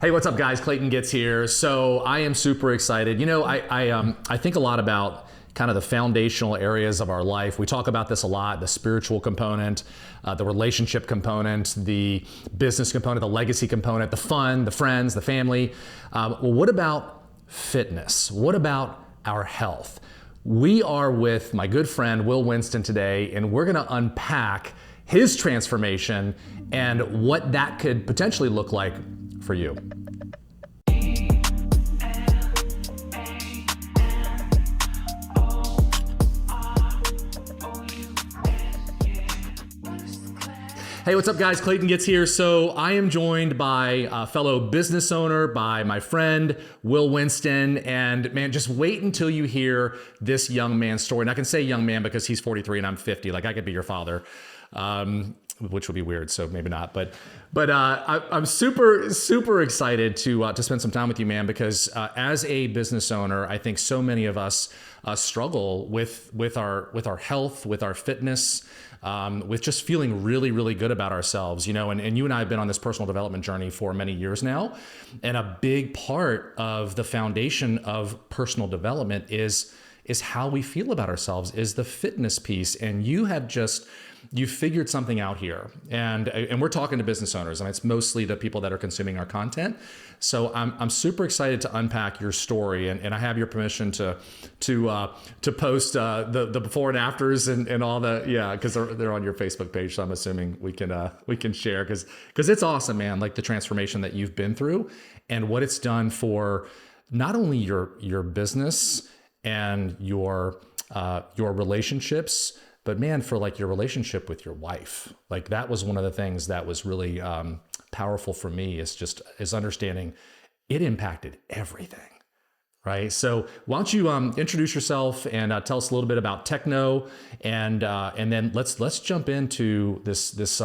Hey, what's up, guys? Clayton Gits here. So I am super excited. I think a lot about kind of the foundational areas of our life. We talk about this a lot: the spiritual component, the relationship component, the business component, the legacy component, the fun, the friends, the family. Well, what about fitness? What about our health? We are with my good friend Will Winston today, and we're going to unpack his transformation and what that could potentially look like for you. Hey, what's up, guys? Clayton Gits here. So I am joined by a fellow business owner, by my friend, Will Winston. And man, just wait until you hear this young man's story. And I can say young man because he's 43 and I'm 50. Like, I could be your father, which would be weird. So maybe not. But I'm super excited to spend some time with you, man, because as a business owner, I think so many of us struggle with our health, with our fitness, with just feeling really, really good about ourselves, and you and I have been on this personal development journey for many years now. And a big part of the foundation of personal development is how we feel about ourselves, is the fitness piece. And you figured something out here. And we're talking to business owners, and it's mostly the people that are consuming our content. So I'm super excited to unpack your story, and I have your permission to post the before and afters and all the, because they're on your Facebook page. So I'm assuming we can share because it's awesome, man. Like the transformation that you've been through and what it's done for not only your business and your relationships, but man, for like your relationship with your wife. Like that was one of the things that was really powerful for me, is understanding it impacted everything, right? So why don't you introduce yourself and tell us a little bit about Techno, and then let's jump into this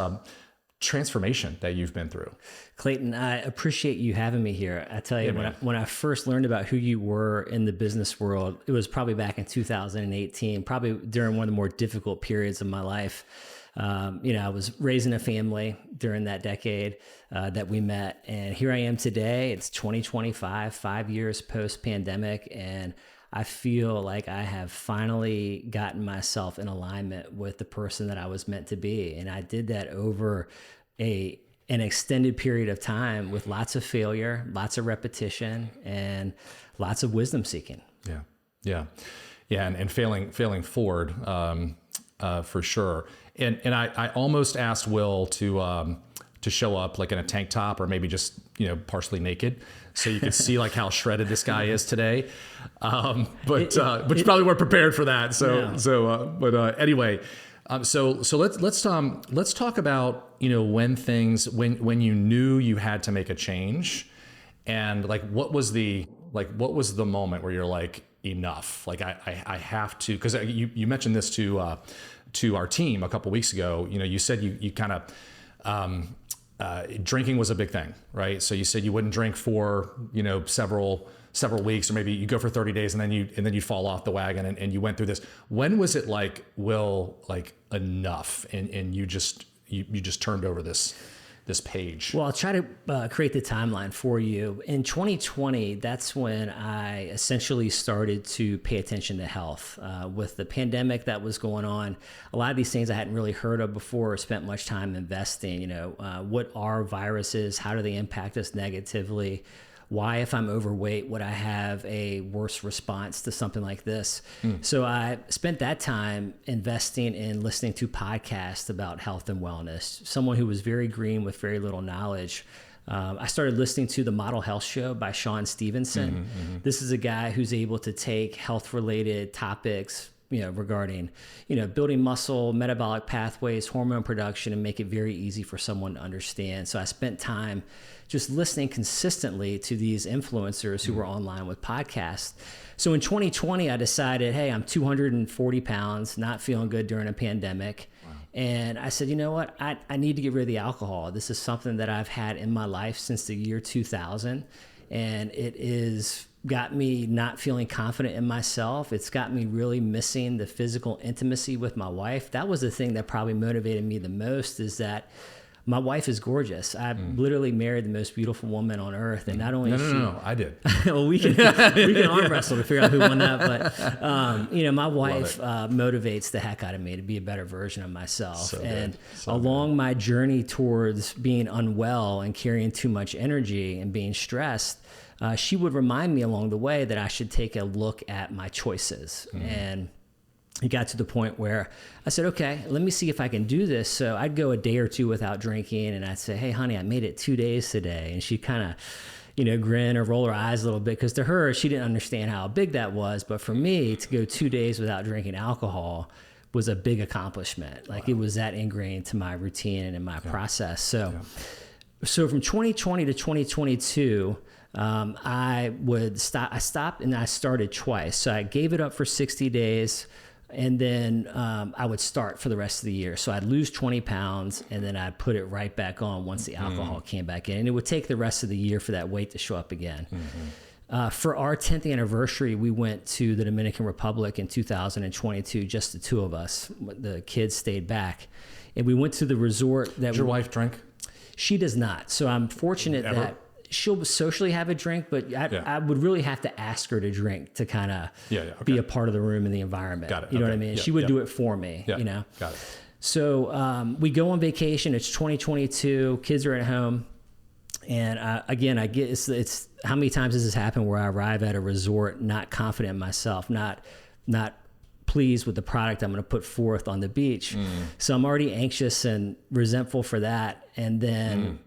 transformation that you've been through. Clayton, I appreciate you having me here. I tell you, when I first learned about who you were in the business world, it was probably back in 2018, probably during one of the more difficult periods of my life. I was raising a family during that decade that we met, and here I am today. It's 2025, 5 years post-pandemic, and I feel like I have finally gotten myself in alignment with the person that I was meant to be. And I did that over an extended period of time with lots of failure, lots of repetition, and lots of wisdom seeking. Yeah. And failing forward, for sure. And I almost asked Will to show up like in a tank top or maybe just, partially naked, so you could see like how shredded this guy is today. But you probably weren't prepared for that. Anyway, so let's talk about, when you knew you had to make a change, and like, what was the moment where you're like, enough, like I have to, because you mentioned this to our team a couple weeks ago. You said you kind of, drinking was a big thing, right? So you said you wouldn't drink for, several weeks, or maybe you go for 30 days and then you fall off the wagon, and you went through this. When was it like, Will, like enough, and you just turned over this page? Well, I'll try to create the timeline for you. In 2020, that's when I essentially started to pay attention to health. With the pandemic that was going on, a lot of these things I hadn't really heard of before or spent much time investing. What are viruses? How do they impact us negatively? Why, if I'm overweight, would I have a worse response to something like this? So I spent that time investing in listening to podcasts about health and wellness. Someone who was very green with very little knowledge. I started listening to the Model Health Show by Sean Stevenson. This is a guy who's able to take health-related topics, regarding, building muscle, metabolic pathways, hormone production, and make it very easy for someone to understand. So I spent time just listening consistently to these influencers who were online with podcasts. So in 2020, I decided, hey, I'm 240 pounds, not feeling good during a pandemic. Wow. And I said, you know what? I need to get rid of the alcohol. This is something that I've had in my life since the year 2000. And it is got me not feeling confident in myself. It's got me really missing the physical intimacy with my wife. That was the thing that probably motivated me the most, is that My wife is gorgeous. I literally married the most beautiful woman on earth, and not only No, I did. well, we can arm wrestle to figure out who won that. But my wife motivates the heck out of me to be a better version of myself. Along my journey towards being unwell and carrying too much energy and being stressed, she would remind me along the way that I should take a look at my choices. And it got to the point where I said, okay, let me see if I can do this. So I'd go a day or two without drinking, and I'd say, hey, honey, I made it 2 days today. And she kind of, grin or roll her eyes a little bit, because to her, she didn't understand how big that was. But for me, to go 2 days without drinking alcohol was a big accomplishment. Like, it was that ingrained to my routine and in my process. So from 2020 to 2022, I stopped and I started twice. So I gave it up for 60 days. And then I would start for the rest of the year. So I'd lose 20 pounds, and then I'd put it right back on once the alcohol came back in. And it would take the rest of the year for that weight to show up again. For our 10th anniversary, we went to the Dominican Republic in 2022, just the two of us. The kids stayed back. And we went to the resort that... Does your wife drink? She does not. So I'm fortunate that she'll socially have a drink, but I would really have to ask her to drink to kind of be a part of the room and the environment. Got it. You know what I mean? She would do it for me, Got it. So we go on vacation. It's 2022. Kids are at home. And again, I get it's how many times has this happened where I arrive at a resort not confident in myself, not pleased with the product I'm going to put forth on the beach. So I'm already anxious and resentful for that. And then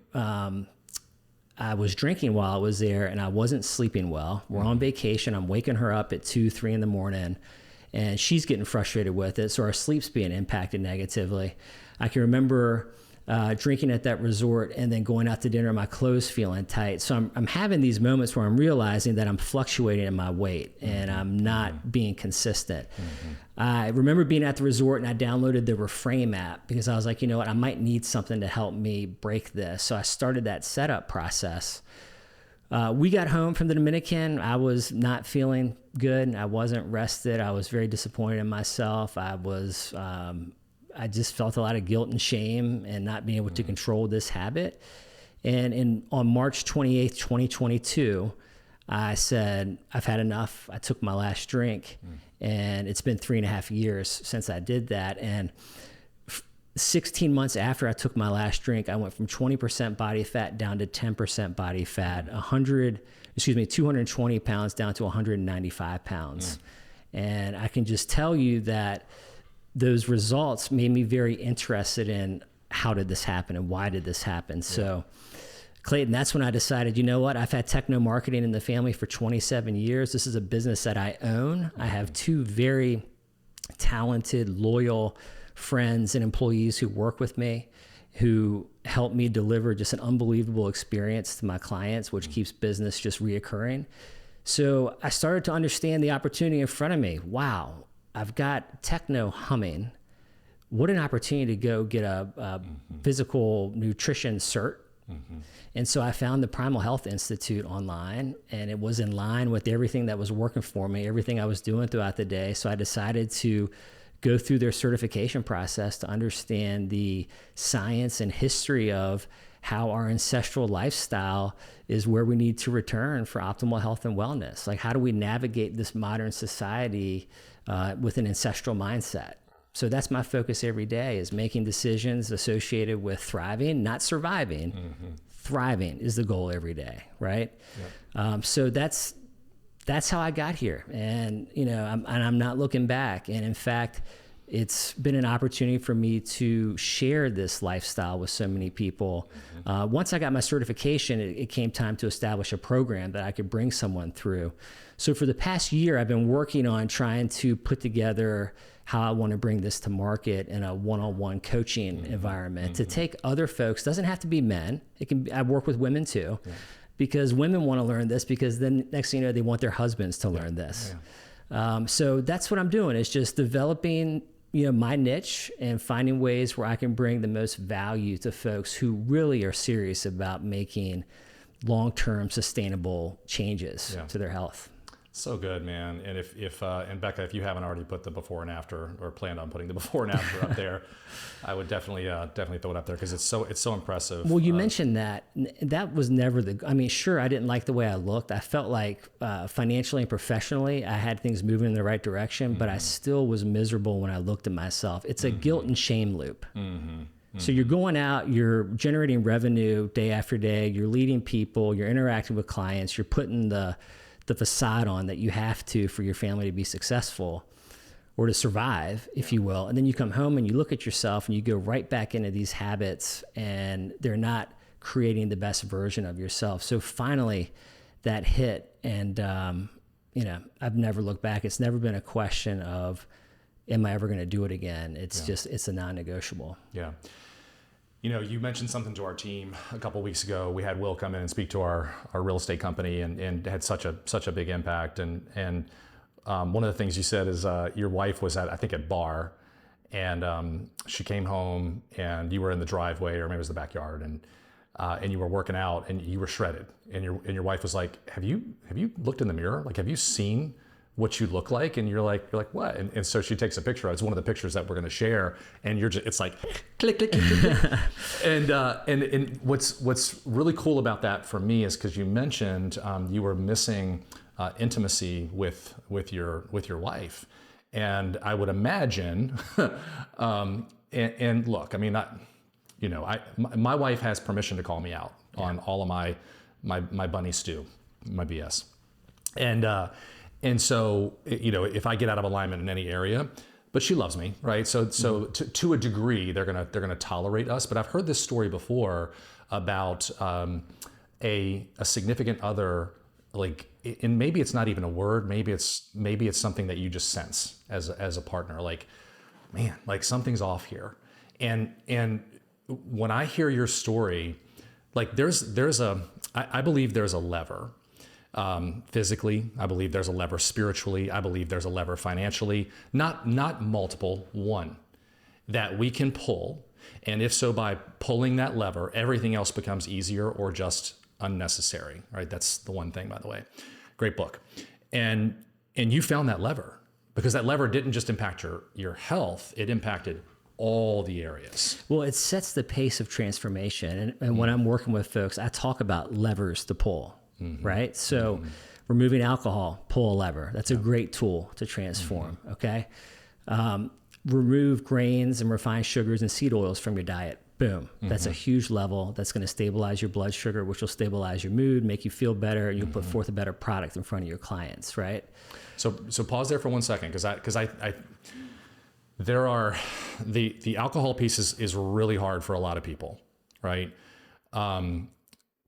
I was drinking while I was there, and I wasn't sleeping well. We're on vacation. I'm waking her up at 2, 3 in the morning, and she's getting frustrated with it. So our sleep's being impacted negatively. I can remember drinking at that resort and then going out to dinner, my clothes feeling tight. So I'm having these moments where I'm realizing that I'm fluctuating in my weight and I'm not being consistent. I remember being at the resort, and I downloaded the Reframe app because I was like, you know what, I might need something to help me break this. So I started that setup process. We got home from the Dominican. I was not feeling good. I wasn't rested. I was very disappointed in myself. I just felt a lot of guilt and shame and not being able to control this habit. And on March 28th, 2022, I said, I've had enough. I took my last drink, and it's been 3.5 years since I did that. And 16 months after I took my last drink, I went from 20% body fat down to 10% body fat, 220 pounds down to 195 pounds. And I can just tell you that those results made me very interested in how did this happen and why did this happen. So Clayton, that's when I decided, you know what, I've had techno marketing in the family for 27 years. This is a business that I own. I have 2 very talented, loyal friends and employees who work with me, who help me deliver just an unbelievable experience to my clients, which keeps business just reoccurring. So I started to understand the opportunity in front of me. Wow, I've got techno humming. What an opportunity to go get a physical nutrition cert. And so I found the Primal Health Institute online, and it was in line with everything that was working for me, everything I was doing throughout the day. So I decided to go through their certification process to understand the science and history of how our ancestral lifestyle is where we need to return for optimal health and wellness. Like, how do we navigate this modern society with an ancestral mindset? So that's my focus every day, is making decisions associated with thriving, not surviving. Thriving is the goal every day, right? So that's how I got here. And, I'm not looking back. And in fact, it's been an opportunity for me to share this lifestyle with so many people. Once I got my certification, it came time to establish a program that I could bring someone through. So for the past year, I've been working on trying to put together how I want to bring this to market in a one-on-one coaching environment to take other folks. Doesn't have to be men. I work with women too, because women want to learn this, because then next thing you know, they want their husbands to learn this. So that's what I'm doing, is just developing my niche and finding ways where I can bring the most value to folks who really are serious about making long-term sustainable changes to their health. So good, man. And and Becca, if you haven't already put the before and after, or planned on putting the before and after up there, I would definitely throw it up there, because it's so impressive. Well, you mentioned that was never I mean, sure, I didn't like the way I looked. I felt like financially and professionally, I had things moving in the right direction, but I still was miserable when I looked at myself. It's a guilt and shame loop. So you're going out, you're generating revenue day after day, you're leading people, you're interacting with clients, you're putting the facade on that you have to for your family to be successful or to survive, if you will. And then you come home and you look at yourself and you go right back into these habits, and they're not creating the best version of yourself. So finally that hit, and I've never looked back. It's never been a question of, am I ever going to do it again? It's just, it's a non-negotiable. Yeah. You mentioned something to our team a couple of weeks ago. We had Will come in and speak to our real estate company, and had such a big impact. And one of the things you said is your wife was at bar, and she came home, and you were in the driveway, or maybe it was the backyard, and you were working out, and you were shredded, and your wife was like, have you looked in the mirror? Like, have you seen what you look like? And you're like, what? And so she takes a picture. It's one of the pictures that we're going to share. And it's like, click, click, click, click. And what's really cool about that for me is, because you mentioned you were missing intimacy with your wife. And I would imagine, and look, I mean, my wife has permission to call me out on all of my bunny stew, my BS. And so, if I get out of alignment in any area, but she loves me, right? So to a degree, they're gonna tolerate us. But I've heard this story before about a significant other, like, and maybe it's not even a word, maybe it's something that you just sense as a partner, like, man, like something's off here. And when I hear your story, like I believe there's a lever. Physically, I believe there's a lever spiritually. I believe there's a lever financially, not multiple, one that we can pull. And if so, by pulling that lever, everything else becomes easier or just unnecessary, right? That's the one thing, by the way. Great book. And you found that lever, because that lever didn't just impact your health, it impacted all the areas. Well, it sets the pace of transformation. And when I'm working with folks, I talk about levers to pull. Right? So removing alcohol, pull a lever. That's a great tool to transform. Okay. Remove grains and refined sugars and seed oils from your diet. Boom. That's a huge level. That's going to stabilize your blood sugar, which will stabilize your mood, make you feel better, and you'll put forth a better product in front of your clients. Right. So pause there for 1 second. Cause there are the alcohol piece is really hard for a lot of people. Right.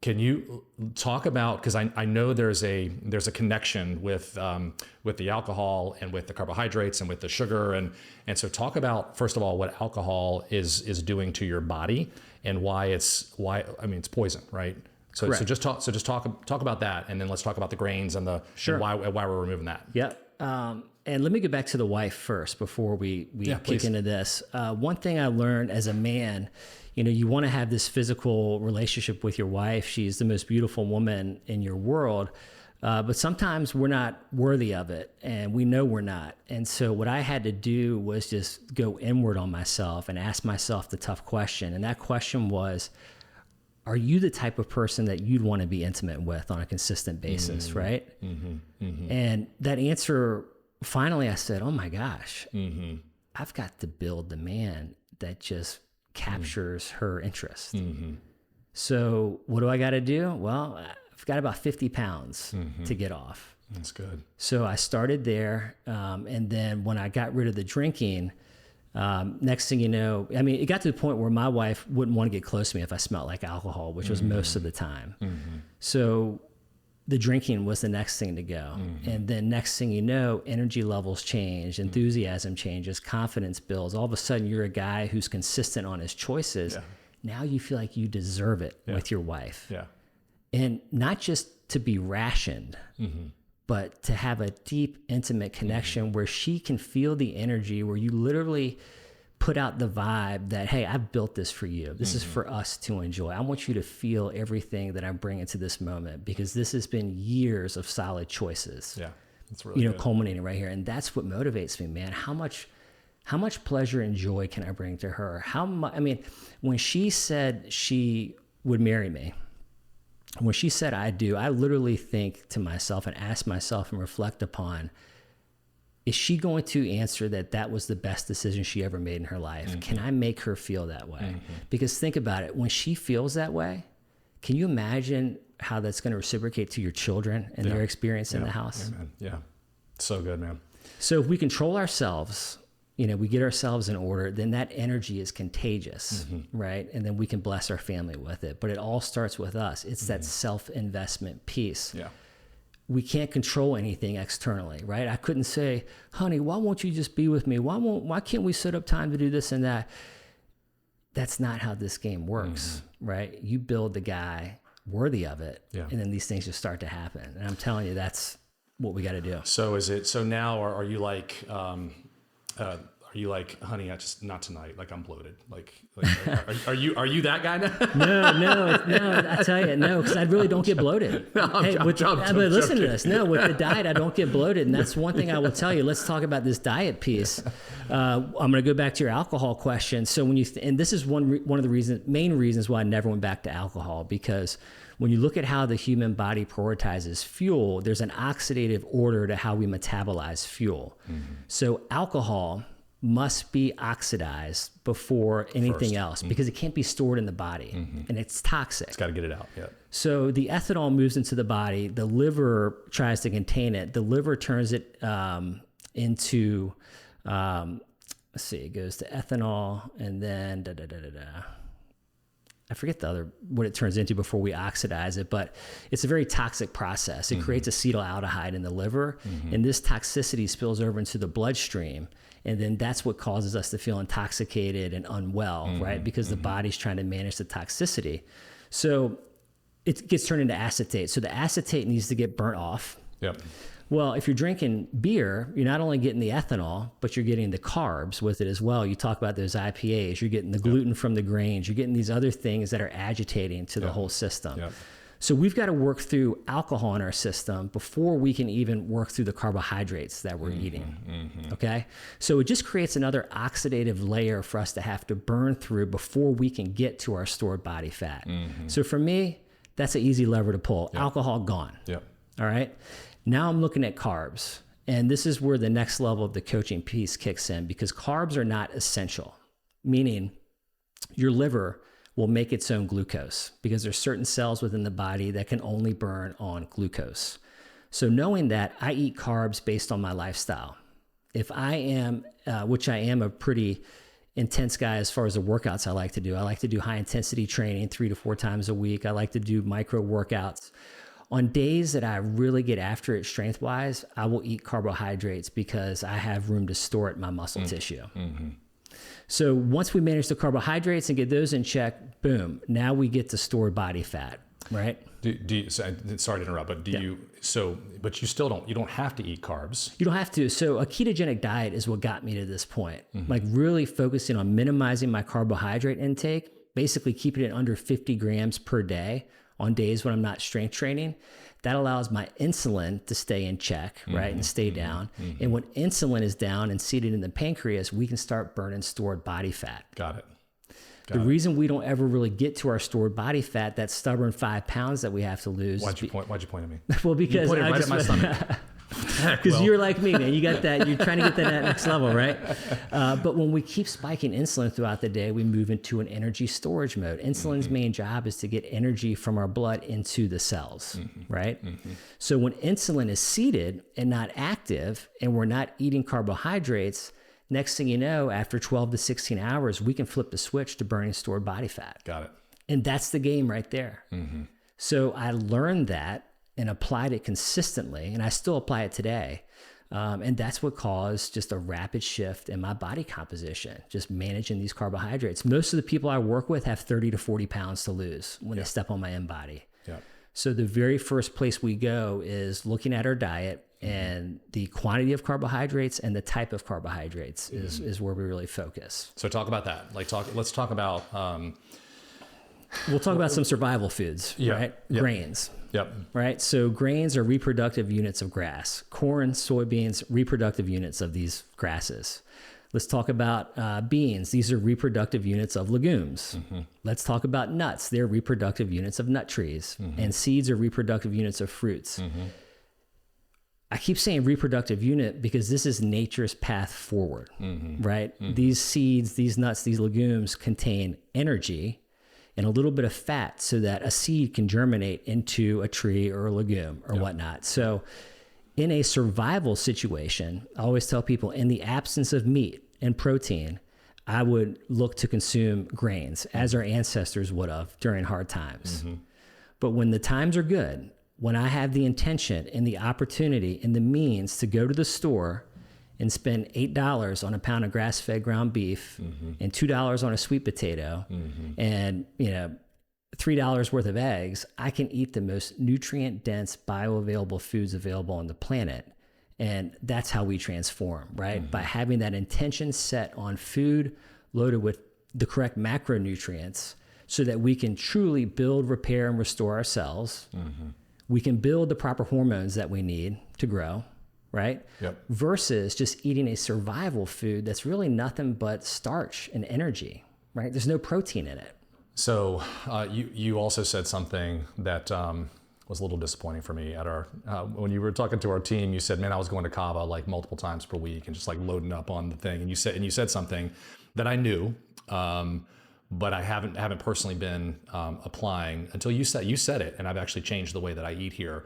Can you talk about, because I know there's a connection with the alcohol and with the carbohydrates and with the sugar, and so talk about, first of all, what alcohol is doing to your body, and why it's poison, right? So just talk about that, and then let's talk about the grains and and why we're removing that. Yep. And let me get back to the wife first before we kick into this. One thing I learned as a man, you want to have this physical relationship with your wife. She's the most beautiful woman in your world. But sometimes we're not worthy of it, and we know we're not. And so what I had to do was just go inward on myself and ask myself the tough question. And that question was, are you the type of person that you'd want to be intimate with on a consistent basis, right? And that answer, finally I said, oh my gosh, I've got to build the man that just captures her interest. So what do I got to do? Well, I've got about 50 pounds to get off. That's good. So I started there. And then when I got rid of the drinking, next thing you know, it got to the point where my wife wouldn't want to get close to me if I smelled like alcohol, which was most of the time. So the drinking was the next thing to go. And then next thing you know, energy levels change, enthusiasm changes, confidence builds. All of a sudden you're a guy who's consistent on his choices. Now you feel like you deserve it with your wife. And not just to be rationed, but to have a deep, intimate connection where she can feel the energy, where you literally put out the vibe that, hey, I've built this for you. This is for us to enjoy. I want you to feel everything that I'm bringing to this moment, because this has been years of solid choices. That's really good. Culminating right here. And that's what motivates me, man. How much pleasure and joy can I bring to her? When she said she would marry me, when she said I do, I literally think to myself and ask myself and reflect upon, is she going to answer that was the best decision she ever made in her life? Mm-hmm. Can I make her feel that way? Mm-hmm. Because think about it, when she feels that way, can you imagine how that's going to reciprocate to your children and their experience in the house? Yeah. So good, man. So if we control ourselves, we get ourselves in order, then that energy is contagious, right? And then we can bless our family with it. But it all starts with us. It's that self-investment piece. Yeah. We can't control anything externally, right? I couldn't say, honey, why won't you just be with me? Why can't we set up time to do this and that? That's not how this game works, right? You build the guy worthy of it, and then these things just start to happen. And I'm telling you, that's what we got to do. So now are you like, honey, not tonight. Like I'm bloated. Are you that guy now? No. I tell you, no, because I really don't get bloated. But listen to this. No, with the diet, I don't get bloated, and that's one thing I will tell you. Let's talk about this diet piece. I'm going to go back to your alcohol question. So when and this is one of the main reasons why I never went back to alcohol, because when you look at how the human body prioritizes fuel, there's an oxidative order to how we metabolize fuel. So alcohol must be oxidized before anything else, because it can't be stored in the body, and it's toxic. It's got to get it out. Yeah. So the ethanol moves into the body. The liver tries to contain it. The liver turns it into, let's see, it goes to ethanol, and then I forget what it turns into before we oxidize it, but it's a very toxic process. It creates acetaldehyde in the liver, and this toxicity spills over into the bloodstream. And then that's what causes us to feel intoxicated and unwell, right? Because the body's trying to manage the toxicity. So it gets turned into acetate. So the acetate needs to get burnt off. Yep. Well, if you're drinking beer, you're not only getting the ethanol, but you're getting the carbs with it as well. You talk about those IPAs, you're getting the gluten from the grains, you're getting these other things that are agitating to the whole system. Yep. So we've got to work through alcohol in our system before we can even work through the carbohydrates that we're eating. Okay? So it just creates another oxidative layer for us to have to burn through before we can get to our stored body fat. So for me, that's an easy lever to pull. Yep. Alcohol gone. Yep. All right? Now I'm looking at carbs. And this is where the next level of the coaching piece kicks in, because carbs are not essential, meaning your liver will make its own glucose, because there's certain cells within the body that can only burn on glucose. So knowing that, I eat carbs based on my lifestyle. If I am, which I am a pretty intense guy as far as the workouts I like to do high intensity training 3 to 4 times a week. I like to do micro workouts. On days that I really get after it strength wise, I will eat carbohydrates because I have room to store it in my muscle tissue. So once we manage the carbohydrates and get those in check, boom, now we get to stored body fat, right? Sorry to interrupt, but but you don't have to eat carbs. You don't have to. So a ketogenic diet is what got me to this point. Like really focusing on minimizing my carbohydrate intake, basically keeping it under 50 grams per day on days when I'm not strength training. That allows my insulin to stay in check, right, and stay down. And when insulin is down and seated in the pancreas, we can start burning stored body fat. Got it. The reason we don't ever really get to our stored body fat, that stubborn 5 pounds that we have to lose. Why'd you point at me? Well, because you pointed right at my stomach. Because you're like me, man. You got that. You're trying to get to that next level, right? But when we keep spiking insulin throughout the day, we move into an energy storage mode. Insulin's main job is to get energy from our blood into the cells, right? So when insulin is seated and not active, and we're not eating carbohydrates, next thing you know, after 12 to 16 hours, we can flip the switch to burning stored body fat. Got it. And that's the game right there. So I learned that and applied it consistently, and I still apply it today. And that's what caused just a rapid shift in my body composition, just managing these carbohydrates. Most of the people I work with have 30 to 40 pounds to lose when they step on my InBody. So the very first place we go is looking at our diet, and the quantity of carbohydrates and the type of carbohydrates is where we really focus. So talk about that. Let's talk about We'll talk about some survival foods, right? Yep. Grains. Yep. Right. So grains are reproductive units of grass. Corn, soybeans, reproductive units of these grasses. Let's talk about beans. These are reproductive units of legumes. Let's talk about nuts. They're reproductive units of nut trees. And seeds are reproductive units of fruits. I keep saying reproductive unit because this is nature's path forward, right? These seeds, these nuts, these legumes contain energy and a little bit of fat so that a seed can germinate into a tree or a legume or whatnot. So in a survival situation, I always tell people in the absence of meat and protein, I would look to consume grains as our ancestors would have during hard times. But when the times are good, when I have the intention and the opportunity and the means to go to the store and spend $8 on a pound of grass-fed ground beef and $2 on a sweet potato and, $3 worth of eggs, I can eat the most nutrient-dense, bioavailable foods available on the planet. And that's how we transform, right? By having that intention set on food loaded with the correct macronutrients so that we can truly build, repair, and restore ourselves. We can build the proper hormones that we need to grow, right? Versus just eating a survival food that's really nothing but starch and energy, right? There's no protein in it. So you also said something that was a little disappointing for me at our when you were talking to our team. You said, "Man, I was going to Cava like multiple times per week and just like loading up on the thing." And you said something that I knew, but I haven't personally been applying until you said it, and I've actually changed the way that I eat here.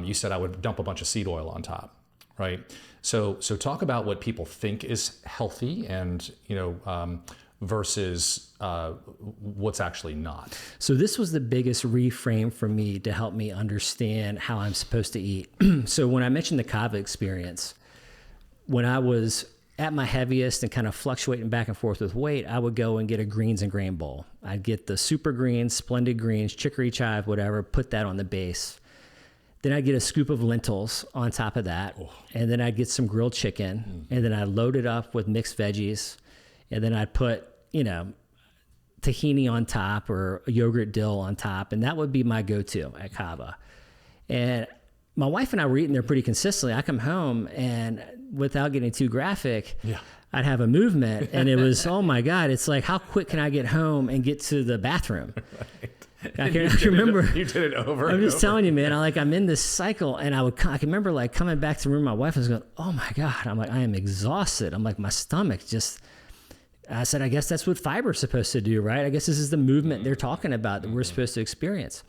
You said I would dump a bunch of seed oil on top, right? So talk about what people think is healthy, and versus what's actually not. So this was the biggest reframe for me to help me understand how I'm supposed to eat. So when I mentioned the Cava experience, when I was at my heaviest and kind of fluctuating back and forth with weight, I would go and get a greens and grain bowl. I'd get the super greens, splendid greens, chicory chive, whatever, put that on the base. Then I'd get a scoop of lentils on top of that. And then I'd get some grilled chicken. And then I'd load it up with mixed veggies. And then I'd put, tahini on top or a yogurt dill on top. And that would be my go-to at Cava. And my wife and I were eating there pretty consistently. I come home and without getting too graphic, I'd have a movement and it was, oh my God, it's like, how quick can I get home and get to the bathroom? I can remember you did it over. I'm just telling you, man. I'm in this cycle, and I can remember like coming back to the room. My wife was going, "Oh my God!" I'm like, I am exhausted. I'm like, my stomach just. I said, I guess that's what fiber's supposed to do, right? I guess this is the movement they're talking about that we're supposed to experience.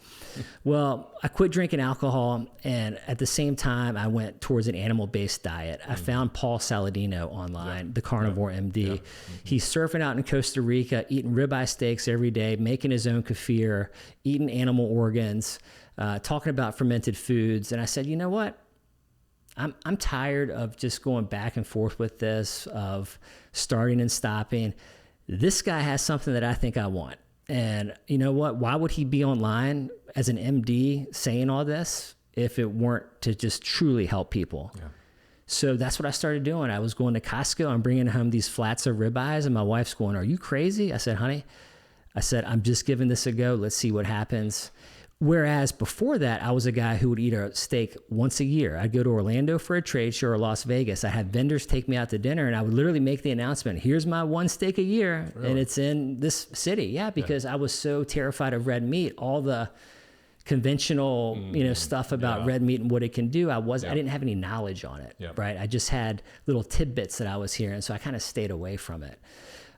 Well, I quit drinking alcohol, and at the same time, I went towards an animal-based diet. I found Paul Saladino online, the Carnivore MD. He's surfing out in Costa Rica, eating ribeye steaks every day, making his own kefir, eating animal organs, talking about fermented foods. And I said, you know what? I'm tired of just going back and forth with this, of starting and stopping. This guy has something that I think I want. And you know what? Why would he be online as an MD saying all this if it weren't to just truly help people? So that's what I started doing. I was going to Costco. I'm bringing home these flats of ribeyes, and my wife's going, "Are you crazy?" I said, "Honey," I'm just giving this a go. Let's see what happens. Whereas before that, I was a guy who would eat a steak once a year. I'd go to Orlando for a trade show or Las Vegas. I'd have vendors take me out to dinner, and I would literally make the announcement, "Here's my one steak a year." Really? And it's in this city. Yeah, because I was so terrified of red meat, all the conventional, stuff about red meat and what it can do. I didn't have any knowledge on it, right? I just had little tidbits that I was hearing, so I kind of stayed away from it.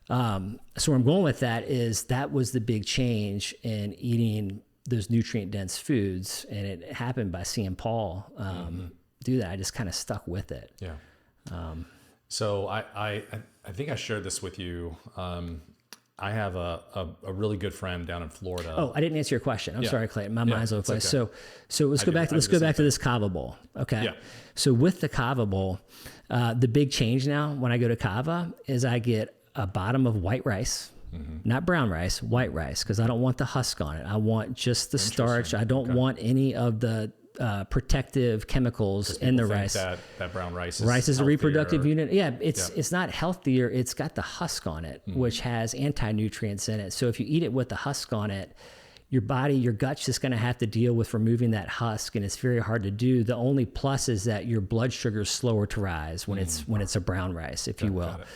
So where I'm going with that was the big change in eating those nutrient-dense foods, and it happened by seeing Paul do that. I just kind of stuck with it. So I think I shared this with you. I have a really good friend down in Florida. Oh, I didn't answer your question. I'm sorry, Clayton. My mind's all over the place. Okay. So let's go back to this Cava bowl. Okay. Yeah. So with the Cava bowl, the big change now when I go to Cava is I get a bottom of white rice. Not brown rice, white rice, because I don't want the husk on it. I want just the starch. I don't want any of the protective chemicals in the rice. That brown rice is a reproductive unit. Yeah, it's not healthier. It's got the husk on it, which has anti-nutrients in it. So if you eat it with the husk on it, your gut's just going to have to deal with removing that husk, and it's very hard to do. The only plus is that your blood sugar is slower to rise when it's a brown rice, if you will. Got it.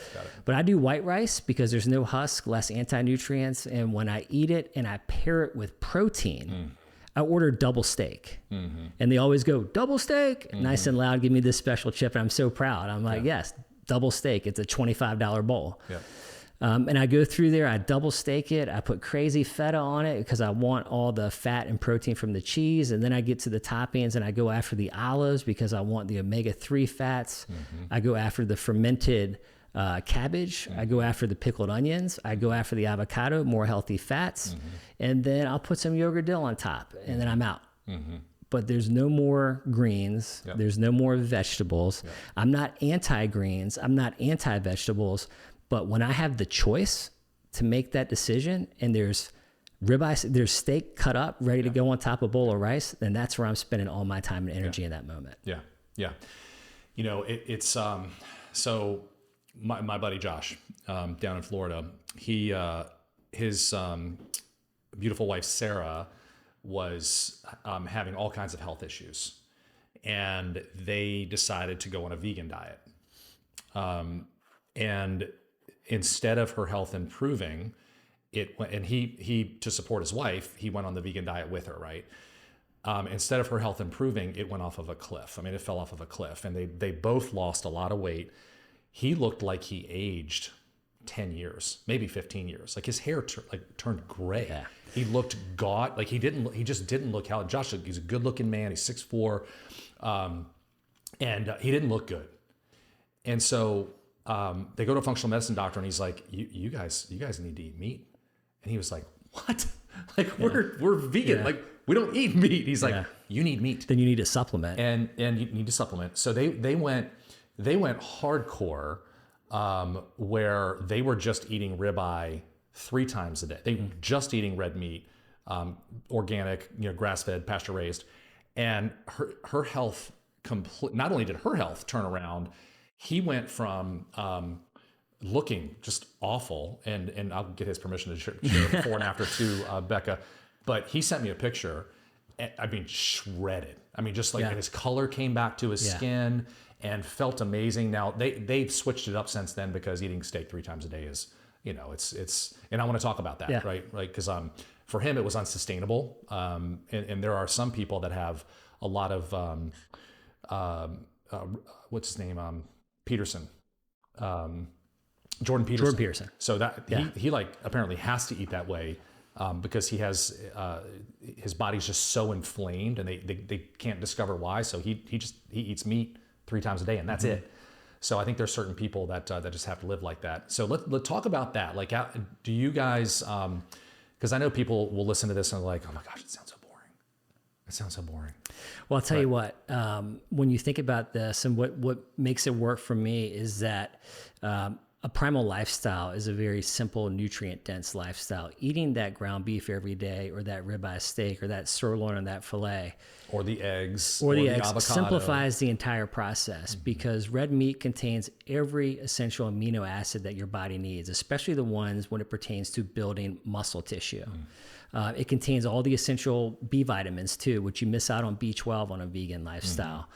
But I do white rice because there's no husk, less anti-nutrients, and when I eat it and I pair it with protein, I order double steak, and they always go, double steak, nice and loud, give me this special chip, and I'm so proud. I'm like, yes, double steak. It's a $25 bowl. Yeah. And I go through there, I double steak it, I put crazy feta on it because I want all the fat and protein from the cheese, and then I get to the toppings and I go after the olives because I want the omega-3 fats. I go after the fermented cabbage, I go after the pickled onions, I go after the avocado, more healthy fats, and then I'll put some yogurt dill on top, and then I'm out. But there's no more greens. There's no more vegetables. I'm not anti-greens. I'm not anti-vegetables. But when I have the choice to make that decision, and there's ribeye, there's steak cut up, ready to go on top of a bowl of rice, then that's where I'm spending all my time and energy in that moment. Yeah. You know, it's so my buddy Josh down in Florida, his beautiful wife Sarah was having all kinds of health issues, and they decided to go on a vegan diet. And instead of her health improving, and he to support his wife, he went on the vegan diet with her, right? Instead of her health improving, it went off of a cliff. I mean, it fell off of a cliff, and they both lost a lot of weight. He looked like he aged 10 years, maybe 15 years. Like his hair turned gray. Yeah. He looked gaunt. Like he just didn't look healthy. Josh, he's a good looking man. He's 6'4", and he didn't look good. And so they go to a functional medicine doctor, and he's like, you guys need to eat meat. And he was like, what? Like we're vegan. Yeah. Like we don't eat meat. He's like, you need meat. Then you need to supplement. And you need to supplement. So they went hardcore, where they were just eating ribeye 3 times a day. They were just eating red meat, organic, grass-fed, pasture-raised, and her health not only did her health turn around, he went from looking just awful, and I'll get his permission to share before and after to Becca, but he sent me a picture. I mean, shredded. I mean, just like his color came back to his skin and felt amazing. Now they've switched it up since then because eating steak 3 times a day is, it's, and I want to talk about that, right? Because for him it was unsustainable, and there are some people that have a lot of what's his name, Peterson, Jordan Peterson. So that he like apparently has to eat that way. Because he has his body's just so inflamed, and they can't discover why. So he eats meat 3 times a day, and that's it. So I think there's certain people that just have to live like that. So let's talk about that. Like, do you guys? Because I know people will listen to this and are like, oh my gosh, it sounds so boring. It sounds so boring. Well, I'll tell you what. When you think about this, and what makes it work for me is that. A primal lifestyle is a very simple, nutrient-dense lifestyle. Eating that ground beef every day, or that ribeye steak, or that sirloin, or that fillet, or the eggs, or the avocado, simplifies the entire process, because red meat contains every essential amino acid that your body needs, especially the ones when it pertains to building muscle tissue. It contains all the essential B vitamins too, which you miss out on B12 on a vegan lifestyle.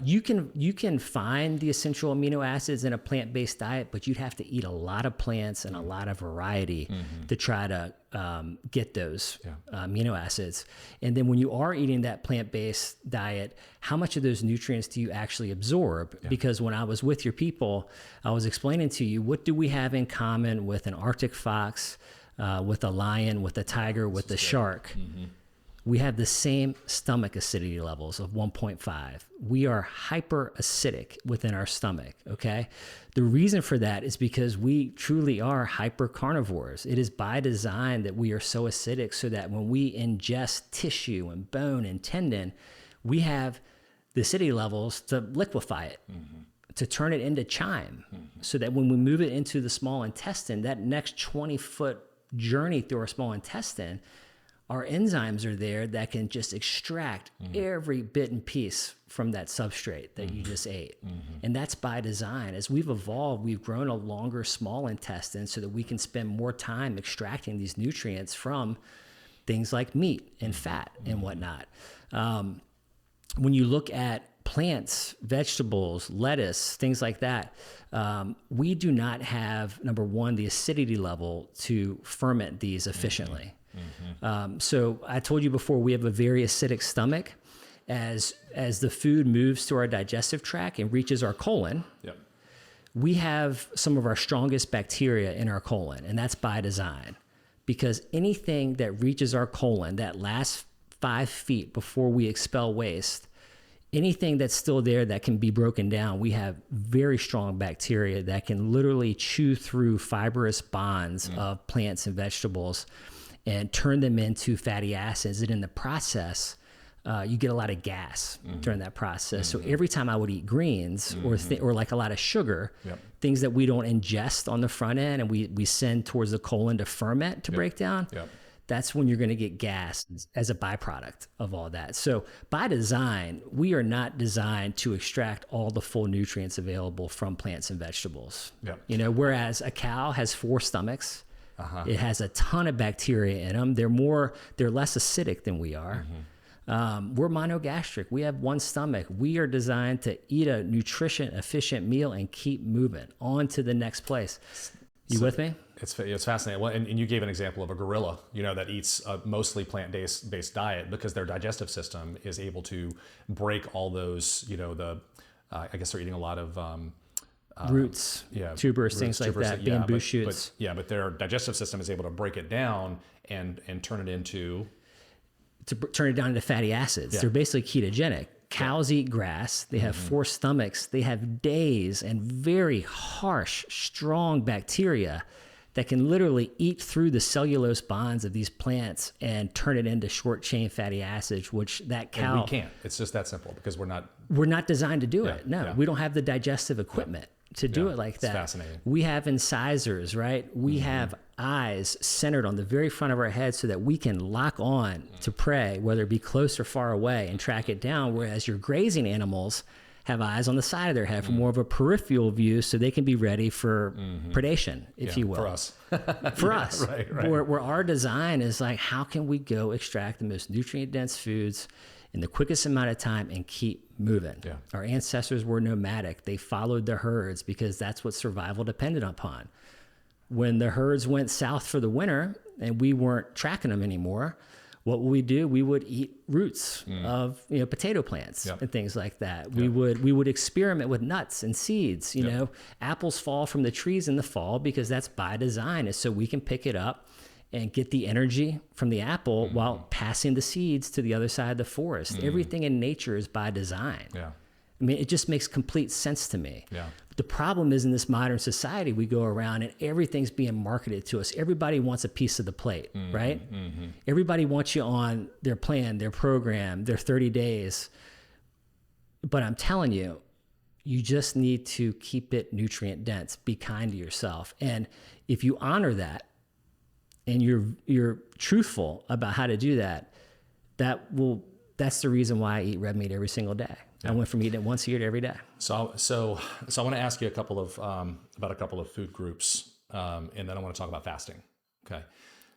You can find the essential amino acids in a plant-based diet, but you'd have to eat a lot of plants and a lot of variety to try to get those amino acids. And then when you are eating that plant-based diet, how much of those nutrients do you actually absorb? Because when I was with your people, I was explaining to you, what do we have in common with an Arctic fox, with a lion, with a tiger, with the shark? We have the same stomach acidity levels of 1.5. We are hyper acidic within our stomach, okay? The reason for that is because we truly are hyper carnivores. It is by design that we are so acidic, so that when we ingest tissue and bone and tendon, we have the acidity levels to liquefy it, to turn it into chyme, so that when we move it into the small intestine, that next 20-foot journey through our small intestine, our enzymes are there that can just extract every bit and piece from that substrate that you just ate. And that's by design. As we've evolved, we've grown a longer small intestine so that we can spend more time extracting these nutrients from things like meat and fat and whatnot. When you look at plants, vegetables, lettuce, things like that, we do not have, number one, the acidity level to ferment these efficiently. So I told you before, we have a very acidic stomach. As the food moves to our digestive tract and reaches our colon, we have some of our strongest bacteria in our colon, and that's by design. Because anything that reaches our colon, that last 5 feet before we expel waste, anything that's still there that can be broken down, we have very strong bacteria that can literally chew through fibrous bonds of plants and vegetables and turn them into fatty acids. And in the process, you get a lot of gas during that process. So every time I would eat greens or like a lot of sugar, things that we don't ingest on the front end and we send towards the colon to ferment, to break down, that's when you're going to get gas as a byproduct of all that. So by design, we are not designed to extract all the full nutrients available from plants and vegetables. You know, whereas a cow has 4 stomachs, it has a ton of bacteria in them. They're less acidic than we are. We're monogastric. We have 1 stomach. We are designed to eat a nutrition efficient meal and keep moving on to the next place. You with me? It's fascinating. Well, and you gave an example of a gorilla, you know, that eats a mostly plant-based diet because their digestive system is able to break all those, you know, I guess they're eating a lot of roots, tubers, things like that, bamboo shoots. But their digestive system is able to break it down and turn it into... turn it down into fatty acids. They're basically ketogenic. Cows eat grass. They have 4 stomachs. They have days and very harsh, strong bacteria that can literally eat through the cellulose bonds of these plants and turn it into short chain fatty acids, which that cow... And we can't. It's just that simple because we're not designed to do it. No, we don't have the digestive equipment to do it like that. It's fascinating. We have incisors, right? We have eyes centered on the very front of our head so that we can lock on to prey, whether it be close or far away, and track it down. Whereas your grazing animals have eyes on the side of their head for more of a peripheral view so they can be ready for predation, if you will. For us. For us. Right. Where our design is like, how can we go extract the most nutrient-dense foods in the quickest amount of time and keep moving? Our ancestors were nomadic. They followed the herds because that's what survival depended upon. When the herds went south for the winter and we weren't tracking them anymore, what would we do? We would eat roots of potato plants and things like that. We would experiment with nuts and seeds. You know, apples fall from the trees in the fall because that's by design, is so we can pick it up and get the energy from the apple while passing the seeds to the other side of the forest. Everything in nature is by design. I mean, it just makes complete sense to me. The problem is in this modern society, we go around and everything's being marketed to us. Everybody wants a piece of the plate, right? Everybody wants you on their plan, their program, their 30 days. But I'm telling you, you just need to keep it nutrient dense. Be kind to yourself. And if you honor that and you're truthful about how to do that, that's the reason why I eat red meat every single day. I went from eating it once a year to every day. So I want to ask you about a couple of food groups, and then I want to talk about fasting. Okay.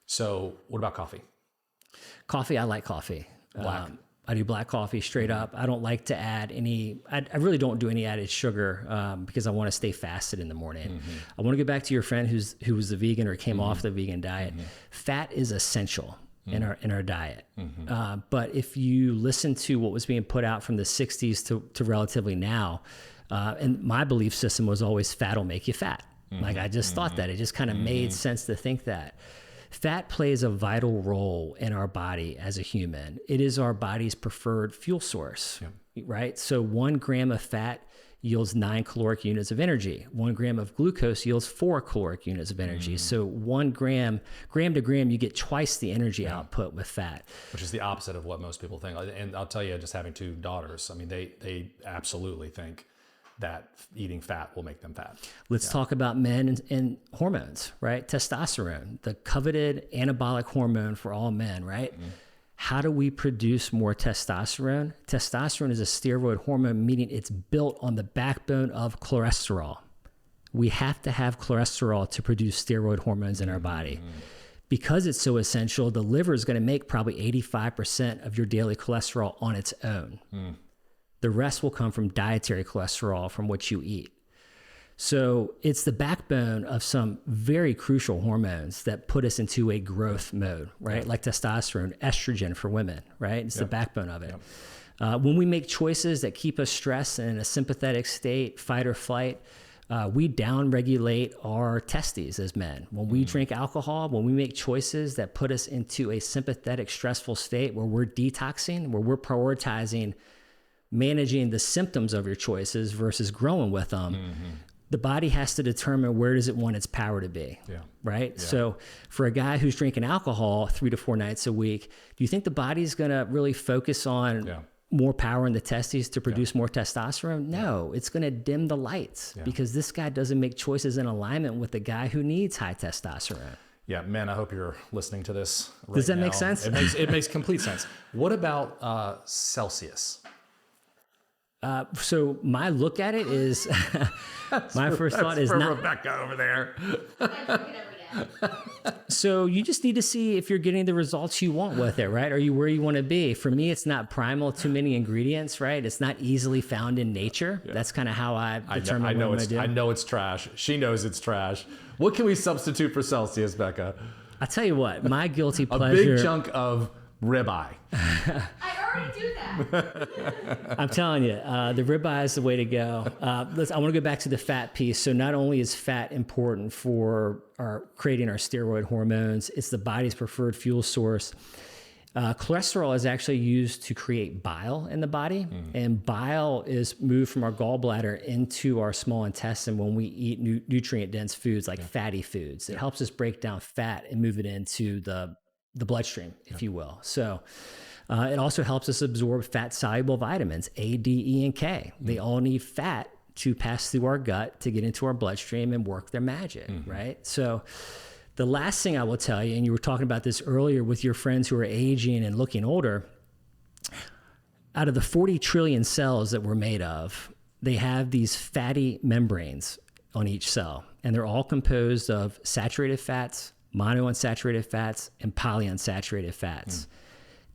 So what about coffee? Coffee, I like coffee. Black. I do black coffee straight up. I don't like to add any, I really don't do any added sugar because I want to stay fasted in the morning. I want to get back to your friend who was a vegan or came off the vegan diet. Fat is essential in our diet. But if you listen to what was being put out from the 60s to relatively now, and my belief system was always fat will make you fat. Like I just thought that. It just kind of made sense to think that. Fat plays a vital role in our body as a human. It is our body's preferred fuel source, right? So 1 gram of fat yields 9 caloric units of energy. 1 gram of glucose yields 4 caloric units of energy. So 1 gram to gram, you get twice the energy output with fat. Which is the opposite of what most people think. And I'll tell you, just having 2 daughters, I mean, they absolutely think that eating fat will make them fat. Let's talk about men and hormones, right? Testosterone, the coveted anabolic hormone for all men, right? How do we produce more testosterone? Testosterone is a steroid hormone, meaning it's built on the backbone of cholesterol. We have to have cholesterol to produce steroid hormones in our body. Because it's so essential, the liver is going to make probably 85% of your daily cholesterol on its own. The rest will come from dietary cholesterol from what you eat. So it's the backbone of some very crucial hormones that put us into a growth mode, right? Like testosterone, estrogen for women, right? It's the backbone of it. When we make choices that keep us stressed and in a sympathetic state, fight or flight, we downregulate our testes as men. When we drink alcohol, when we make choices that put us into a sympathetic, stressful state where we're detoxing, where we're prioritizing managing the symptoms of your choices versus growing with them, the body has to determine where does it want its power to be, right? So for a guy who's drinking alcohol 3 to 4 nights a week, do you think the body's going to really focus on more power in the testes to produce more testosterone? No, it's going to dim the lights because this guy doesn't make choices in alignment with the guy who needs high testosterone. Yeah, man, I hope you're listening to this right Does that now. make sense? It makes complete sense. What about Celsius? So my look at it is, my first thought is not Rebecca over there. So you just need to see if you're getting the results you want with it, right? Are you where you want to be? For me, it's not primal, too many ingredients, right? It's not easily found in nature. That's kind of how I determine what I'm going to do. I know it's trash. She knows it's trash. What can we substitute for Celsius, Becca? I'll tell you what, my guilty A pleasure. big chunk of ribeye. I already do that. I'm telling you, the ribeye is the way to go. I want to go back to the fat piece. So not only is fat important for creating our steroid hormones, it's the body's preferred fuel source. Cholesterol is actually used to create bile in the body, and bile is moved from our gallbladder into our small intestine when we eat nutrient-dense foods like fatty foods. It helps us break down fat and move it into the bloodstream, if you will. So it also helps us absorb fat-soluble vitamins, A, D, E, and K. They all need fat to pass through our gut to get into our bloodstream and work their magic, right? So the last thing I will tell you, and you were talking about this earlier with your friends who are aging and looking older, out of the 40 trillion cells that we're made of, they have these fatty membranes on each cell, and they're all composed of saturated fats, monounsaturated fats, and polyunsaturated fats.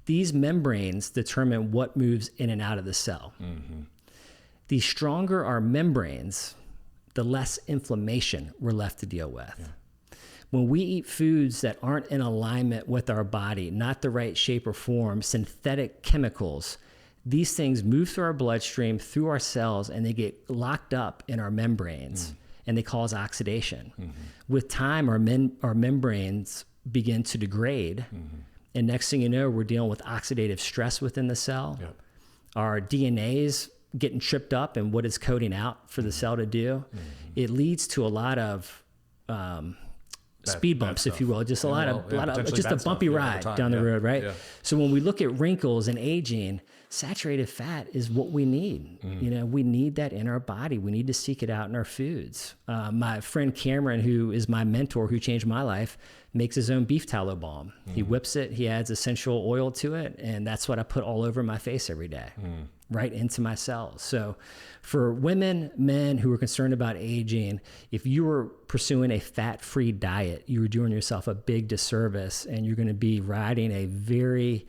These membranes determine what moves in and out of the cell. The stronger our membranes, the less inflammation we're left to deal with. When we eat foods that aren't in alignment with our body, not the right shape or form, synthetic chemicals, these things move through our bloodstream, through our cells, and they get locked up in our membranes, and they cause oxidation. With time, our membranes begin to degrade, and next thing you know, we're dealing with oxidative stress within the cell. Our DNA's getting tripped up and what it's coding out for the cell to do. It leads to a lot of speed bumps, if you will, just a lot of just a bumpy ride down the road, right? So when we look at wrinkles and aging, saturated fat is what we need. You know, we need that in our body. We need to seek it out in our foods. My friend Cameron, who is my mentor, who changed my life, makes his own beef tallow balm. He whips it, he adds essential oil to it, and that's what I put all over my face every day, right into my cells. So for women, men who are concerned about aging, if you were pursuing a fat-free diet, you were doing yourself a big disservice, and you're going to be riding a very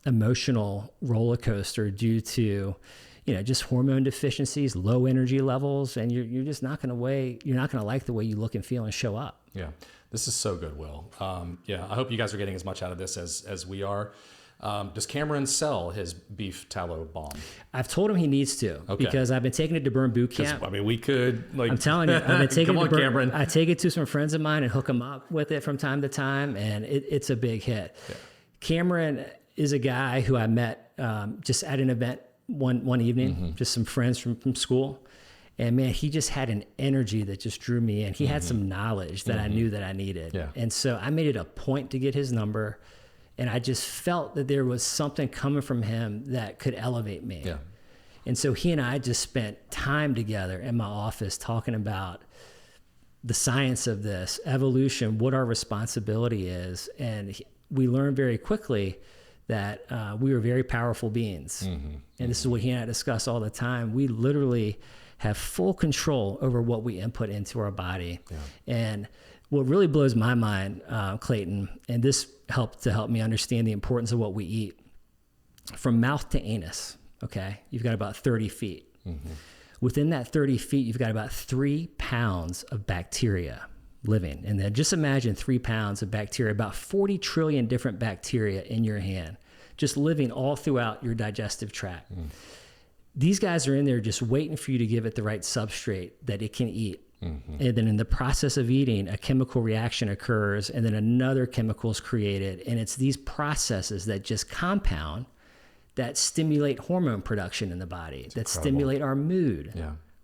emotional roller coaster due to, you know, just hormone deficiencies, low energy levels, and you're just not going to like the way you look and feel and show up. Yeah, this is so good, Will. I hope you guys are getting as much out of this as we are. Does Cameron sell his beef tallow balm? I've told him he needs to, because I've been taking it to Burn Boot Camp. I mean, we could, I'm telling you, I've been taking Come on, Cameron. I take it to some friends of mine and hook them up with it from time to time, and it's a big hit. Cameron is a guy who I met just at an event one evening, just some friends from school. And man, he just had an energy that just drew me in. He had some knowledge that I knew that I needed. And so I made it a point to get his number. And I just felt that there was something coming from him that could elevate me. And so he and I just spent time together in my office talking about the science of this, evolution, what our responsibility is. And we learned very quickly that we were very powerful beings. And this is what he and I discuss all the time. We literally have full control over what we input into our body. And what really blows my mind, Clayton, and this helped me understand the importance of what we eat, from mouth to anus, okay, you've got about 30 feet. Within that 30 feet, you've got about 3 pounds of bacteria living. And then just imagine 3 pounds of bacteria, about 40 trillion different bacteria in your hand, just living all throughout your digestive tract. These guys are in there just waiting for you to give it the right substrate that it can eat. And then in the process of eating, a chemical reaction occurs, and then another chemical is created. And it's these processes that just compound, that stimulate hormone production in the body, that stimulate our mood,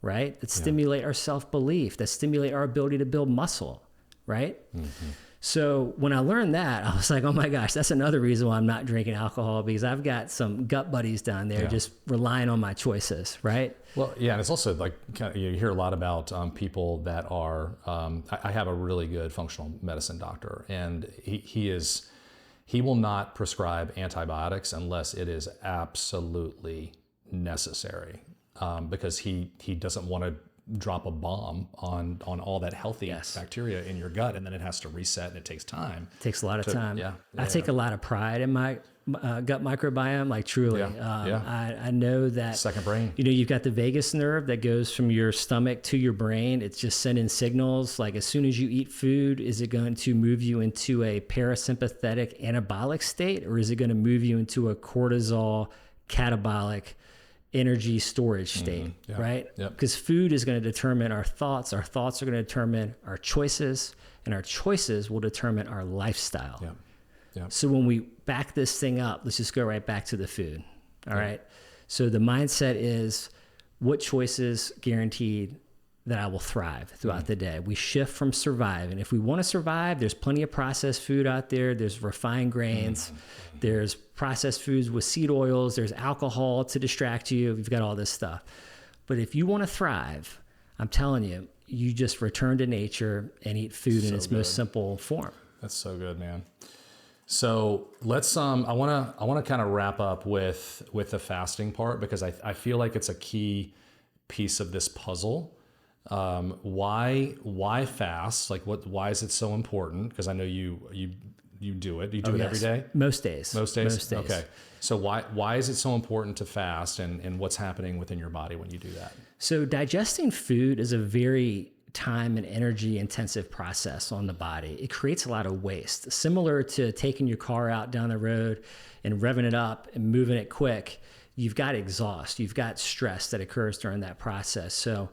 right? That stimulate our self-belief, that stimulate our ability to build muscle, right? So when I learned that, I was like, oh my gosh, that's another reason why I'm not drinking alcohol, because I've got some gut buddies down there just relying on my choices, right? Well, yeah, and it's also like you hear a lot about people that are, I have a really good functional medicine doctor, and he will not prescribe antibiotics unless it is absolutely necessary, because he doesn't want to drop a bomb on all that healthy bacteria in your gut, and then it has to reset, and it takes time. It takes a lot of time. I take a lot of pride in my gut microbiome, like truly. I know that second brain. You know, you've got the vagus nerve that goes from your stomach to your brain. It's just sending signals. Like as soon as you eat food, is it going to move you into a parasympathetic anabolic state, or is it going to move you into a cortisol catabolic energy storage state, right? Because food is going to determine our thoughts are going to determine our choices, and our choices will determine our lifestyle. So when we back this thing up, let's just go right back to the food. All right. So the mindset is, what choices guaranteed that I will thrive throughout the day? We shift from survive. And if we want to survive, there's plenty of processed food out there. There's refined grains. There's processed foods with seed oils. There's alcohol to distract you. You've got all this stuff. But if you want to thrive, I'm telling you, you just return to nature and eat food in its most simple form. That's so good, man. So let's I want to kind of wrap up with the fasting part, because I feel like it's a key piece of this puzzle. Why fast? Like why is it so important? Because I know you do it. You do it every day? Most days. Most days? Okay. So why is it so important to fast, and what's happening within your body when you do that? So digesting food is a very time and energy intensive process on the body. It creates a lot of waste, similar to taking your car out down the road and revving it up and moving it quick. You've got exhaust, you've got stress that occurs during that process. So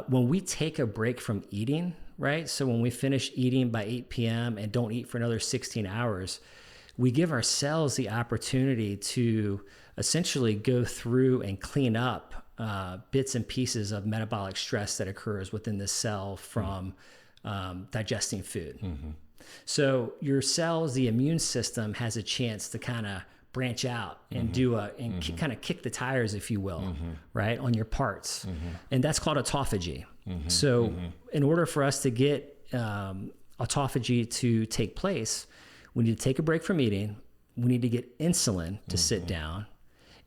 when we take a break from eating, right? So when we finish eating by 8 p.m. and don't eat for another 16 hours, we give our cells the opportunity to essentially go through and clean up bits and pieces of metabolic stress that occurs within the cell from digesting food. So your cells, the immune system, has a chance to kind of branch out and kind of kick the tires, if you will, right, on your parts. And that's called autophagy. So in order for us to get autophagy to take place, we need to take a break from eating. We need to get insulin to sit down.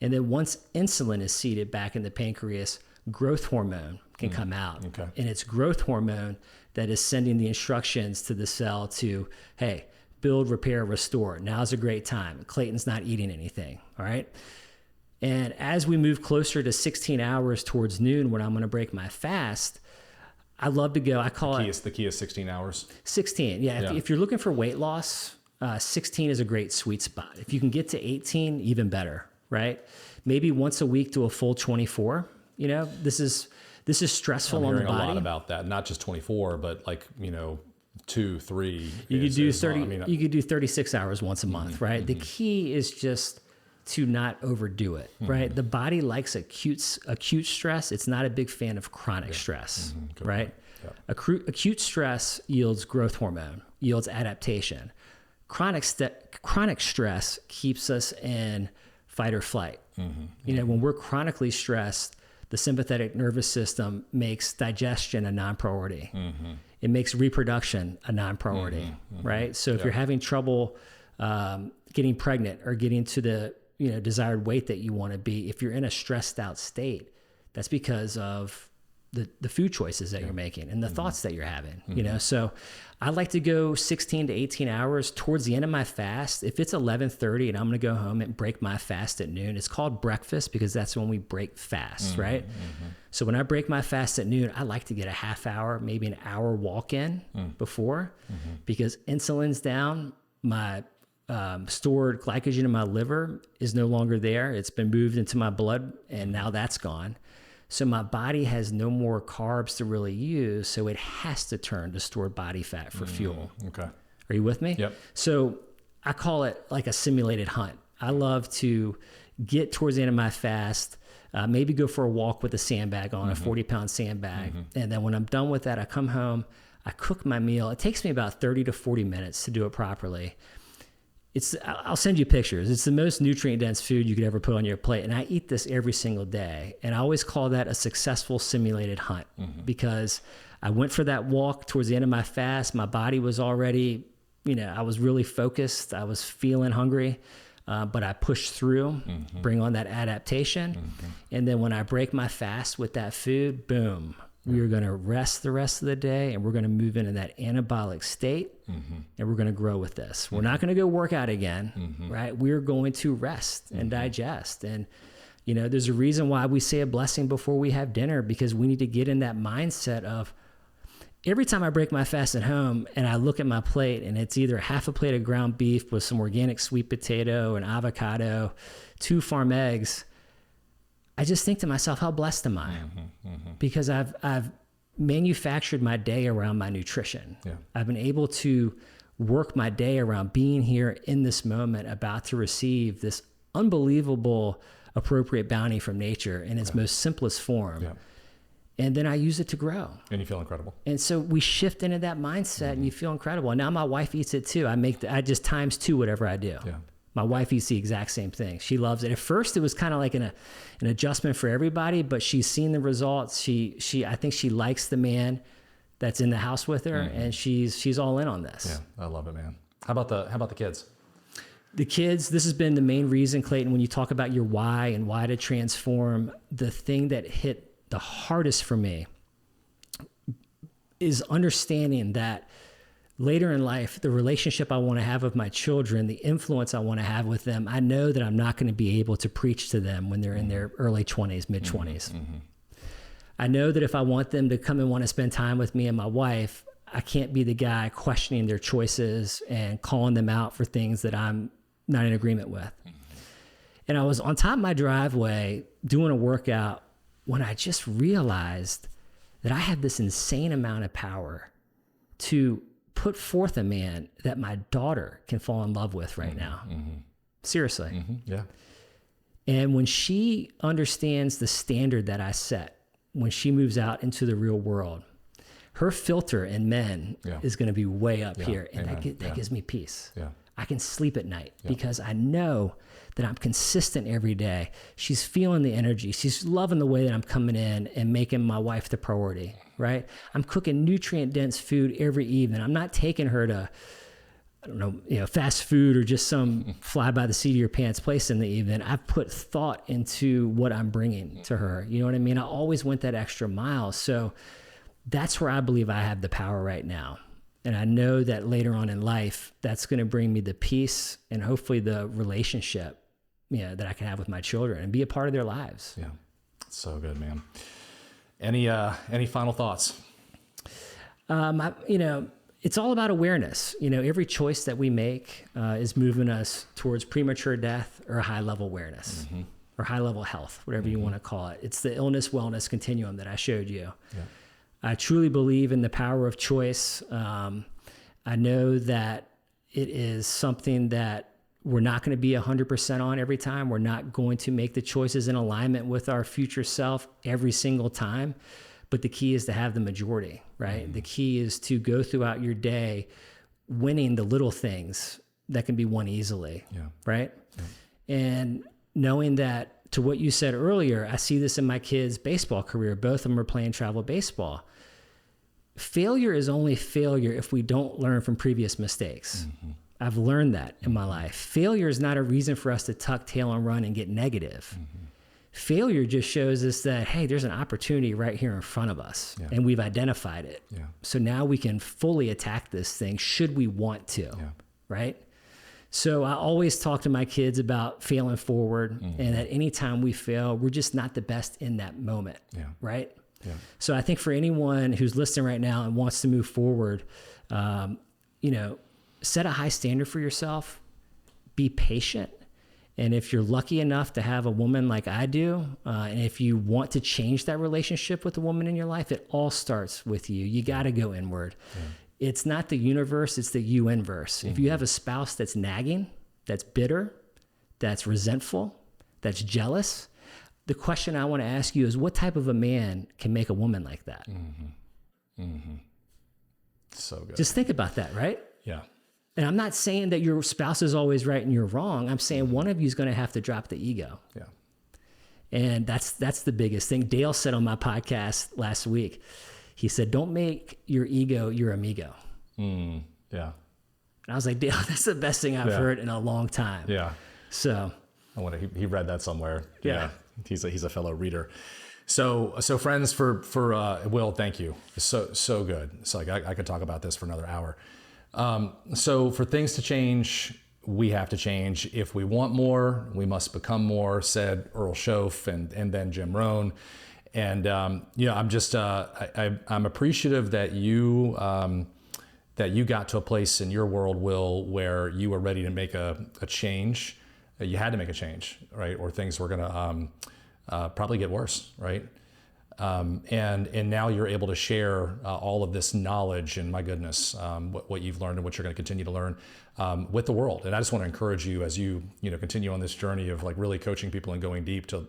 And then once insulin is seated back in the pancreas, growth hormone can come out. And it's growth hormone that is sending the instructions to the cell to, hey, build, repair, restore. Now's a great time. Clayton's not eating anything, all right? And as we move closer to 16 hours towards noon, when I'm going to break my fast, I love to go, I call the key is 16 hours? 16, yeah. If you're looking for weight loss, 16 is a great sweet spot. If you can get to 18, even better, right? Maybe once a week to a full 24. You know, this is stressful on the body. I'm hearing a lot about that. Not just 24, but 2, 3. You could do 30. You could do 36 hours once a month, right? The key is just to not overdo it, right? The body likes acute stress. It's not a big fan of chronic stress, right? Acute stress yields growth hormone, yields adaptation. Chronic stress keeps us in fight or flight, You know, when we're chronically stressed, the sympathetic nervous system makes digestion a non-priority. It makes reproduction a non-priority, right? So if you're having trouble getting pregnant or getting to the desired weight that you want to be, if you're in a stressed out state, that's because of the food choices that you're making and the thoughts that you're having, you know? So I like to go 16 to 18 hours towards the end of my fast. If it's 11:30 and I'm going to go home and break my fast at noon, it's called breakfast because that's when we break fast, right? So when I break my fast at noon, I like to get a half hour, maybe an hour walk in before, because insulin's down, my stored glycogen in my liver is no longer there. It's been moved into my blood and now that's gone. So my body has no more carbs to really use, so it has to turn to stored body fat for fuel. Okay. Are you with me? Yep. So I call it like a simulated hunt. I love to get towards the end of my fast, maybe go for a walk with a sandbag on, a 40-pound sandbag. And then when I'm done with that, I come home, I cook my meal. It takes me about 30 to 40 minutes to do it properly. I'll send you pictures. It's the most nutrient-dense food you could ever put on your plate. And I eat this every single day. And I always call that a successful simulated hunt because I went for that walk towards the end of my fast. My body was already, I was really focused. I was feeling hungry, but I pushed through, bring on that adaptation. And then when I break my fast with that food, boom, we are going to rest the rest of the day and we're going to move into that anabolic state and we're going to grow with this. We're not going to go work out again, right? We're going to rest and digest. And, there's a reason why we say a blessing before we have dinner, because we need to get in that mindset of every time I break my fast at home and I look at my plate and it's either half a plate of ground beef with some organic sweet potato and avocado, 2 farm eggs, I just think to myself, how blessed am I? Because I've manufactured my day around my nutrition. Yeah. I've been able to work my day around being here in this moment, about to receive this unbelievable appropriate bounty from nature in its most simplest form. Yeah. And then I use it to grow. And you feel incredible. And so we shift into that mindset and you feel incredible. And now my wife eats it too. I just times 2 whatever I do. Yeah. My wife eats the exact same thing. She loves it. At first, it was kind of like an adjustment for everybody, but she's seen the results. I think she likes the man that's in the house with her, and she's all in on this. Yeah, I love it, man. How about the kids? The kids, this has been the main reason, Clayton, when you talk about your why and why to transform, the thing that hit the hardest for me is understanding that later in life, the relationship I want to have with my children, the influence I want to have with them, I know that I'm not going to be able to preach to them when they're in their early 20s, mid 20s. I know that if I want them to come and want to spend time with me and my wife, I can't be the guy questioning their choices and calling them out for things that I'm not in agreement with. And I was on top of my driveway doing a workout when I just realized that I had this insane amount of power to put forth a man that my daughter can fall in love with right now. Seriously. Yeah. And when she understands the standard that I set, when she moves out into the real world, her filter in men is going to be way up here. And that gives me peace. Yeah. I can sleep at night because I know that I'm consistent every day. She's feeling the energy. She's loving the way that I'm coming in and making my wife the priority, right? I'm cooking nutrient-dense food every evening. I'm not taking her to, fast food or just some fly by the seat of your pants place in the evening. I've put thought into what I'm bringing to her. You know what I mean? I always went that extra mile. So that's where I believe I have the power right now. And I know that later on in life, that's going to bring me the peace and hopefully the relationship, that I can have with my children and be a part of their lives. Yeah. So good, man. Any final thoughts? It's all about awareness. Every choice that we make is moving us towards premature death or high level awareness or high level health, whatever you want to call it. It's the illness wellness continuum that I showed you. Yeah. I truly believe in the power of choice. I know that it is something that we're not going to be 100% on every time. We're not going to make the choices in alignment with our future self every single time. But the key is to have the majority, right? The key is to go throughout your day winning the little things that can be won easily, right? Yeah. And knowing that to what you said earlier, I see this in my kids' baseball career. Both of them are playing travel baseball. Failure is only failure if we don't learn from previous mistakes. Mm-hmm. I've learned that in my life. Failure is not a reason for us to tuck tail and run and get negative. Mm-hmm. Failure just shows us that, hey, there's an opportunity right here in front of us, and we've identified it. Yeah. So now we can fully attack this thing should we want to, right? So I always talk to my kids about failing forward, and that anytime we fail, we're just not the best in that moment, right? Yeah. So I think for anyone who's listening right now and wants to move forward, set a high standard for yourself, be patient. And if you're lucky enough to have a woman like I do, and if you want to change that relationship with a woman in your life, it all starts with you. You got to go inward. Yeah. It's not the universe, it's the you inverse. If you have a spouse that's nagging, that's bitter, that's resentful, that's jealous, the question I want to ask you is, what type of a man can make a woman like that? So good. Just think about that, right? Yeah. And I'm not saying that your spouse is always right and you're wrong. I'm saying one of you is going to have to drop the ego. Yeah. And that's the biggest thing. Dale said on my podcast last week, he said, don't make your ego your amigo. Yeah. And I was like, Dale, that's the best thing I've heard in a long time. Yeah. So he read that somewhere. Yeah. He's a fellow reader. So friends, for Will, thank you. So good. It's like I could talk about this for another hour. So for things to change, we have to change. If we want more, we must become more, said Earl Schoaf and then Jim Rohn. And, I'm just, I'm appreciative that you got to a place in your world, Will, where you were ready to make a change. You had to make a change, right? Or things were going to probably get worse, right? And now you're able to share all of this knowledge and, my goodness, what you've learned and what you're going to continue to learn with the world. And I just want to encourage you as you continue on this journey of like really coaching people and going deep to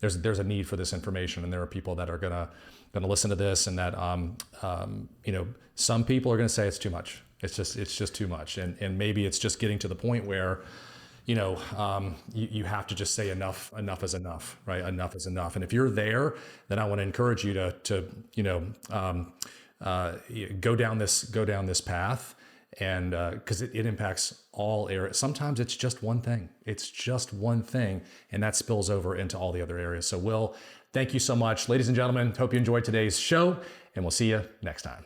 there's a need for this information, and there are people that are going to listen to this, and that some people are going to say it's too much. It's just too much, and maybe it's just getting to the point where you have to just say enough is enough, right? Enough is enough. And if you're there, then I want to encourage you to go down this path, and because it impacts all areas. Sometimes it's just one thing. And that spills over into all the other areas. So Will, thank you so much. Ladies and gentlemen, hope you enjoyed today's show, and we'll see you next time.